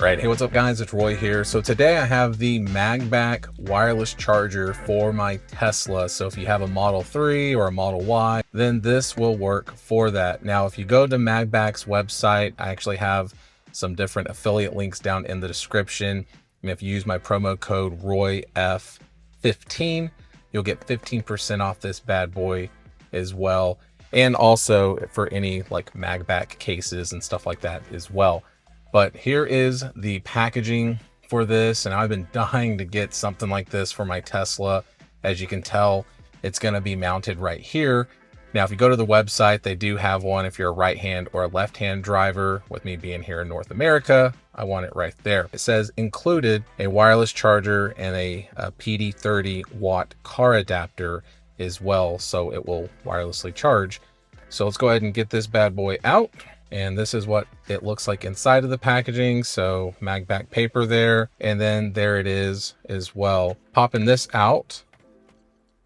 Right, hey, what's up guys, it's Roy here. So today I have the MagBak wireless charger for my Tesla. So if you have a Model 3 or a Model Y, then this will work for that. Now, if you go to MagBak's website, I actually have some different affiliate links down in the description. And if you use my promo code ROYF15, you'll get 15% off this bad boy as well. And also for any like MagBak cases and stuff like that as well. But here is the packaging for this, and I've been dying to get something like this for my Tesla. As you can tell, it's going to be mounted right here. Now, if you go to the website, they do have one if you're a right-hand or a left-hand driver. With me being here in North America, I want it right there. It says included a wireless charger and a PD 30 watt car adapter as well, so it will wirelessly charge. So let's go ahead and get this bad boy out. And this is what it looks like inside of the packaging. So MagBak paper there, and then there it is as well. Popping this out,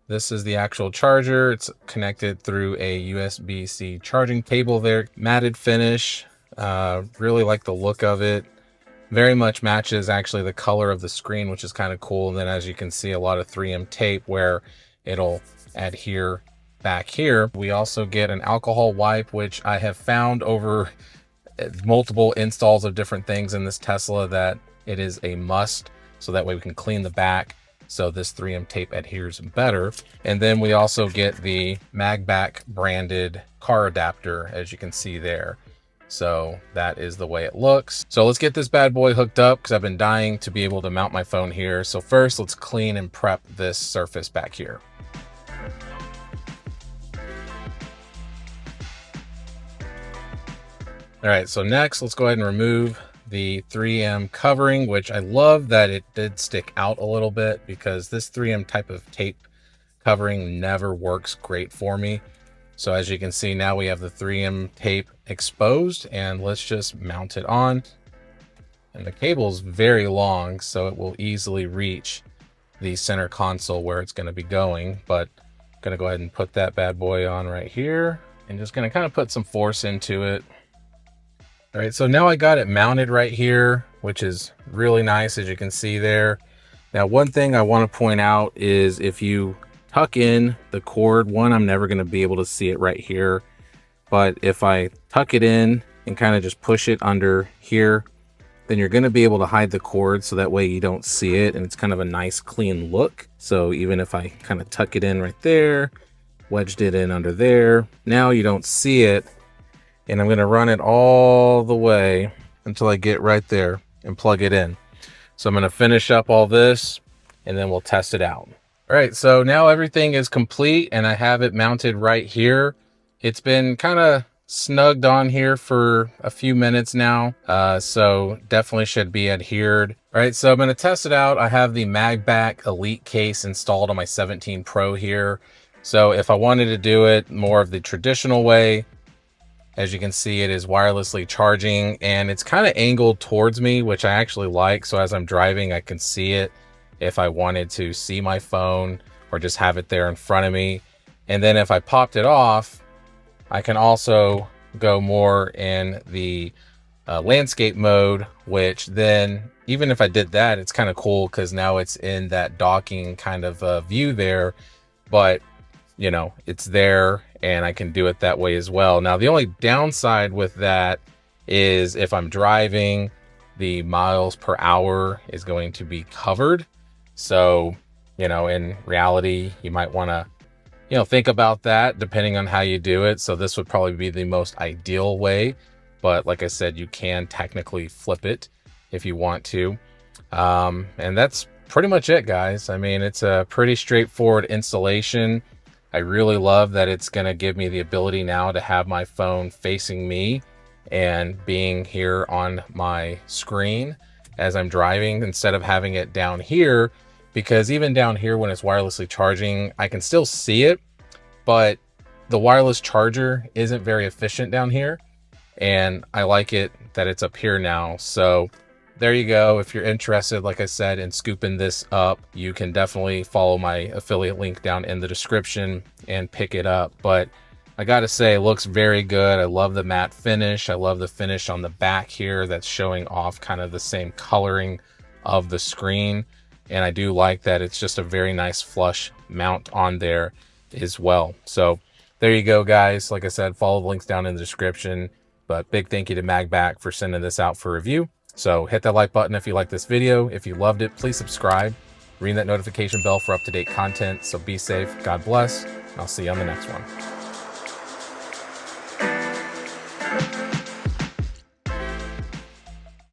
this is the actual charger. It's connected through a USB-C charging cable there. Matted finish, really like the look of it. Very much matches actually the color of the screen, which is kind of cool. And then as you can see, a lot of 3M tape where it'll adhere back here. We also get an alcohol wipe, which I have found over multiple installs of different things in this Tesla that it is a must, so that way we can clean the back so this 3M tape adheres better. And then we also get the MagBak branded car adapter, as you can see there. So that is the way it looks. So let's get this bad boy hooked up because I've been dying to be able to mount my phone here. So first, let's clean and prep this surface back here. All right, so next, let's go ahead and remove the 3M covering, which I love that it did stick out a little bit because this 3M type of tape covering never works great for me. So as you can see, now we have the 3M tape exposed, and let's just mount it on. And the cable is very long, so it will easily reach the center console where it's going to be going. But I'm going to go ahead and put that bad boy on right here, and just going to kind of put some force into it. All right, so now I got it mounted right here, which is really nice, as you can see there. Now, one thing I want to point out is if you tuck in the cord, one, I'm never going to be able to see it right here. But if I tuck it in and kind of just push it under here, then you're going to be able to hide the cord so that way you don't see it. And it's kind of a nice clean look. So even if I kind of tuck it in right there, wedged it in under there, now you don't see it. And I'm going to run it all the way until I get right there and plug it in. So I'm going to finish up all this and then we'll test it out. All right, so now everything is complete and I have it mounted right here. It's been kind of snugged on here for a few minutes now, so definitely should be adhered. All right, so I'm going to test it out. I have the MagBak Elite case installed on my 17 Pro here. So if I wanted to do it more of the traditional way, as you can see, it is wirelessly charging and it's kind of angled towards me, which I actually like. So as I'm driving, I can see it if I wanted to see my phone or just have it there in front of me. And then if I popped it off, I can also go more in the landscape mode, which then even if I did that, it's kind of cool because now it's in that docking kind of view there. But you know, it's there and I can do it that way as well. Now, the only downside with that is if I'm driving, the miles per hour is going to be covered. So, you know, in reality, you might want to, you know, think about that depending on how you do it. So this would probably be the most ideal way. But like I said, you can technically flip it if you want to. And that's pretty much it, guys. I mean, it's a pretty straightforward installation. I really love that it's going to give me the ability now to have my phone facing me and being here on my screen as I'm driving instead of having it down here, because even down here when it's wirelessly charging, I can still see it, but the wireless charger isn't very efficient down here. And I like it that it's up here now. So there you go. If you're interested, like I said, in scooping this up, you can definitely follow my affiliate link down in the description and pick it up. But I gotta say, it looks very good. I love the matte finish. I love the finish on the back here that's showing off kind of the same coloring of the screen. And I do like that it's just a very nice flush mount on there as well. So there you go, guys. Like I said, follow the links down in the description. But big thank you to MagBak for sending this out for review. So hit that like button if you like this video. If you loved it, please subscribe. Ring that notification bell for up-to-date content. So be safe. God bless. And I'll see you on the next one.